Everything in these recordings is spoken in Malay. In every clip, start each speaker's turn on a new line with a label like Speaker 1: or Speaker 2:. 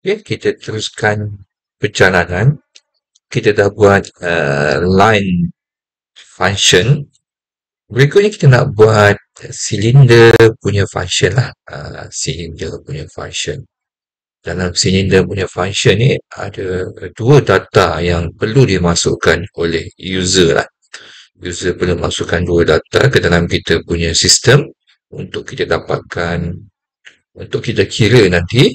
Speaker 1: Okay, kita teruskan perjalanan. Kita dah buat line function. Berikutnya kita nak buat cylinder punya function lah. Cylinder punya function. Dalam cylinder punya function ni ada dua data yang perlu dimasukkan oleh user lah. User perlu masukkan dua data ke dalam kita punya sistem untuk kita dapatkan, untuk kita kira nanti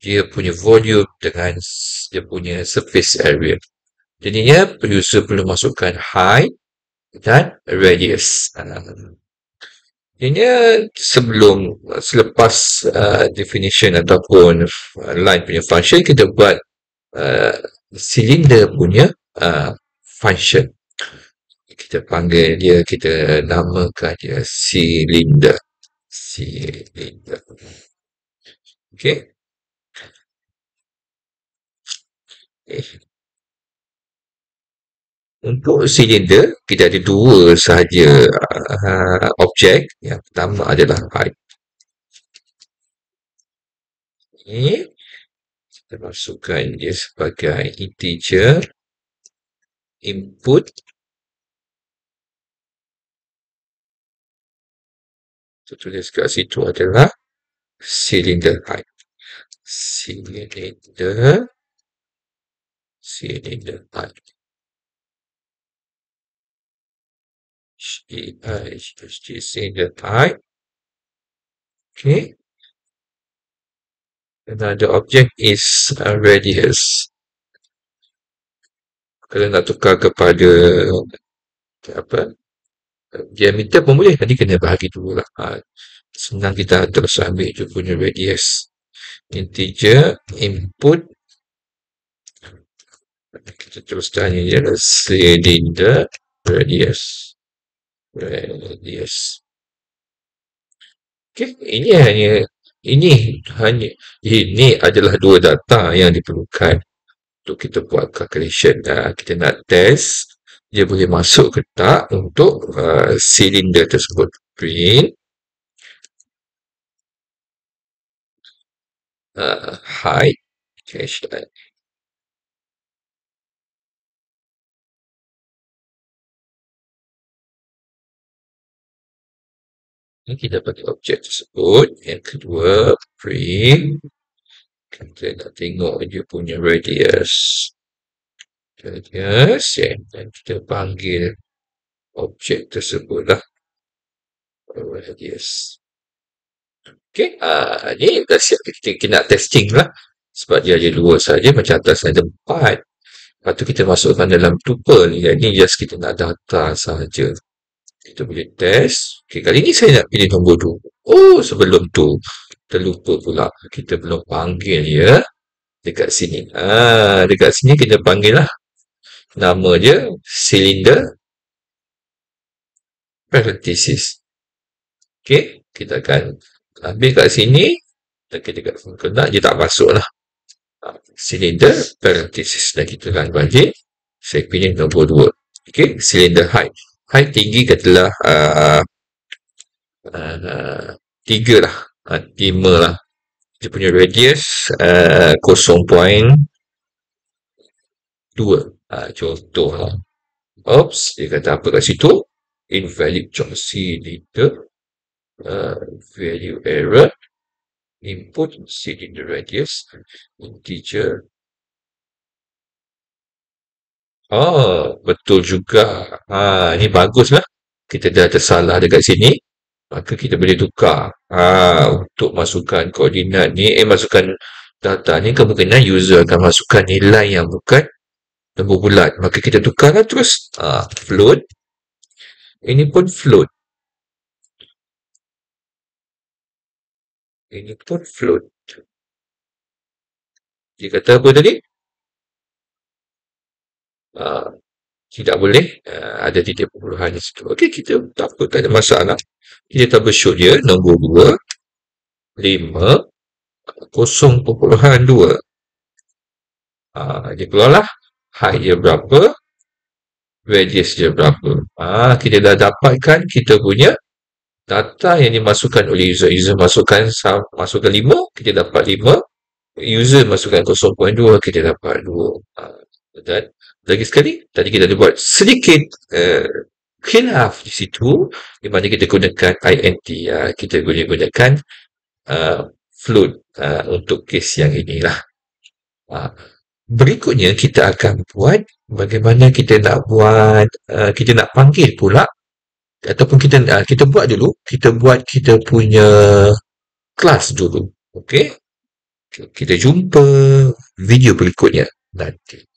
Speaker 1: dia punya volume dengan dia punya surface area. Jadinya user perlu masukkan height dan radius. Jadinya selepas definition ataupun line punya function, kita buat cylinder punya function. Kita panggil dia, kita namakan dia cylinder. Okay. Untuk cylinder, kita ada dua sahaja objek. Yang pertama adalah height. Ini kita masukkan dia sebagai integer input. Kita tulis kat situ adalah cylinder height. Cylinder height. Cylinder height. Okay. Another object is radius. Kalau nak tukar kepada diameter pun boleh. Nanti kena bahagi dulu lah. Senang kita terus ambil tu punya radius. Integer input. Kita terus tanya je lah. Cylinder radius. Okay. Ini adalah dua data yang diperlukan untuk kita buat calculation. Kita nak test dia boleh masuk ke tak untuk cylinder tersebut. Print height line. Ini kita pakai objek tersebut. Yang kedua, print. Kita nak tengok dia punya radius. Dan kita panggil objek tersebut lah. Radius. Okay, ni dah siap kita nak testing lah. Sebab dia ada dua saja, macam atas ada 4. Lepas tu kita masukkan dalam tuple. Yang ni just kita nak data saja. Kita boleh test. Okay, kali ni saya nak pilih nombor 2. Oh, sebelum tu terlupa pula. Kita belum panggil dia dekat sini. Dekat sini kita panggil lah. Nama dia cylinder parenthesis. Okay, kita akan ambil kat sini. Kita dekat kena, dia tak masuk lah. Cylinder parenthesis. Dan kita akan balik. Saya pilih nombor 2. Okay, cylinder height. Height tinggi katalah 3 lah. 5 lah. Dia punya radius 0.2. Contoh lah. Oops, dia kata apa kat situ? Invalid job cylinder. Value error. Input cylinder radius. Integer. Betul juga. Ni bagus lah. Kita dah tersalah dekat sini. Maka kita boleh tukar. Untuk masukkan koordinat ni, masukkan data ni, kemungkinan user akan masukkan nilai yang bukan nombor bulat. Maka kita tukarlah terus. Float. Ini pun float. Ini pun float. Dia kata apa tadi? Tidak boleh. Ada titik perpuluhan di situ. Okey, kita tak apa, tak ada masalah. Kita troubleshoot dia. Nombor 2. 5. 0.2. Dia keluarlah. Height dia berapa. Radius dia berapa. Kita dah dapatkan kita punya data yang dimasukkan oleh user. User masukkan 5. Kita dapat 5. user masukkan 0.2, kita dapat 2. Dan lagi sekali, tadi kita ada buat sedikit khilaf di situ, di mana kita gunakan INT, kita gunakan float untuk kes yang inilah. Berikutnya kita akan buat bagaimana kita nak buat, kita nak panggil pula, ataupun kita buat dulu, kita buat kita punya kelas dulu. Okey? Kita jumpa video berikutnya nanti.